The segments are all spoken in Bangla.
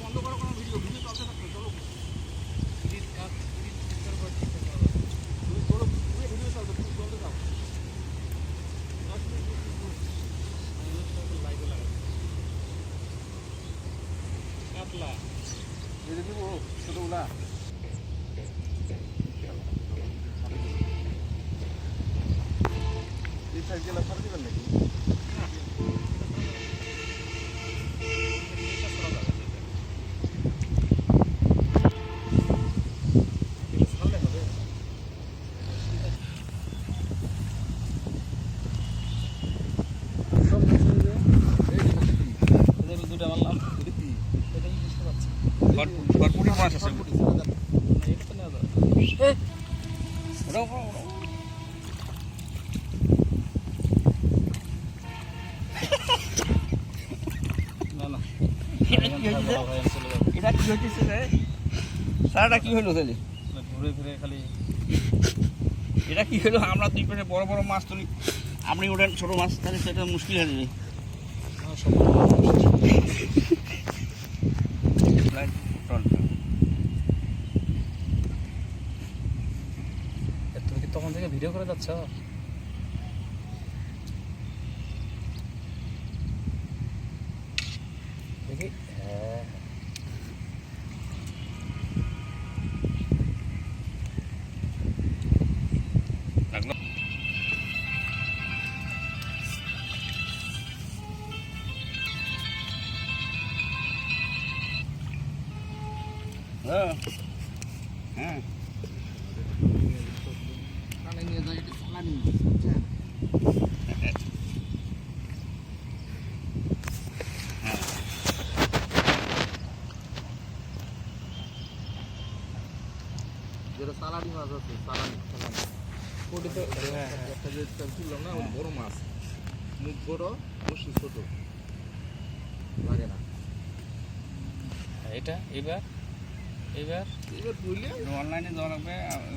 বন্ধ করো কোনো ভিডিও চলতে থাকবে চলো ভিডিও চলবে তুমি চলতে থাকো 10 মিনিট লাইভে লাগাবো কাতলা এই যে দেবো ছোটগুলা এই সাইড গেলা ছাড় দিবেন নাকি বটপুটি মাছ আছে এটা কি হচ্ছে রে সারাটা কি হলো তাহলে ঘুরে ফিরে খালি এটা কি হলো আমরা দুই পাশে বড় বড় মাছ তুলি আপনি ওঠেন ছোট মাছ তাহলে সেটা মুশকিল হয়ে যাবে তুমি কি তখন থেকে ভিডিও করে যাচ্ছ দেখি হ্যাঁ হ্যাঁ নিয়ে যাই এটা চালানি যেটা সালানি মাছ আছে সালানি ওটা তো একটা যে তুললাম না ওই বড় মাছ মুখ বড় বসি ছোট লাগে না এটা এবার তুললে অনলাইনে দেওয়া লাগবে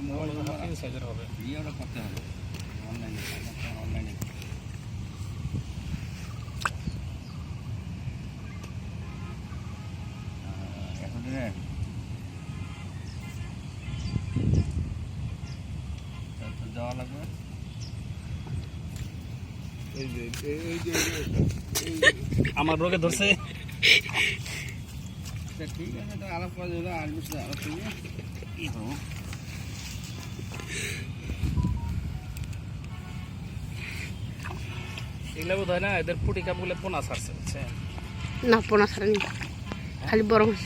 মোবাইল সাইজের হবে ইয়েটা করতে হবে অনলাইনে এতদিনে দেওয়া লাগবে এই যে আমার রোগে ধরছে ঠিক আছে তো আলাপ করা যাবে আর কিছু আলাপ করবে কি করবো এগুলো বোধ হয় না এদের পুটি কাপগুলো পোনা ছাড়ছে বুঝছেন না পোনা ছাড়েনি খালি বড় মাছ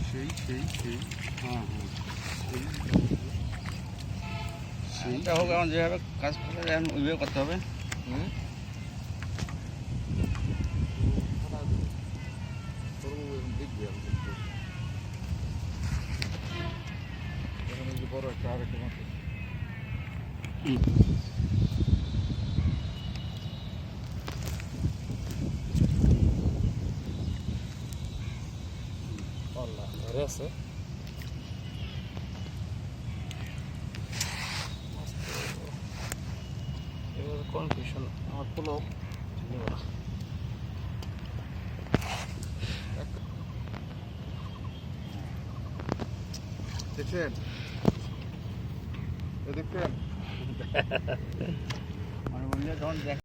সেই হ্যাঁ সেইটা হোক এখন যেভাবে কাজ করে এখন ওইভাবে করতে হবে বড় একটা আর একটা মাছ আল্লাহ ধরে আছে এবার কনফিউশন আমার পুলো দেখছেন দেখছেন মানে বললে তখন দেখ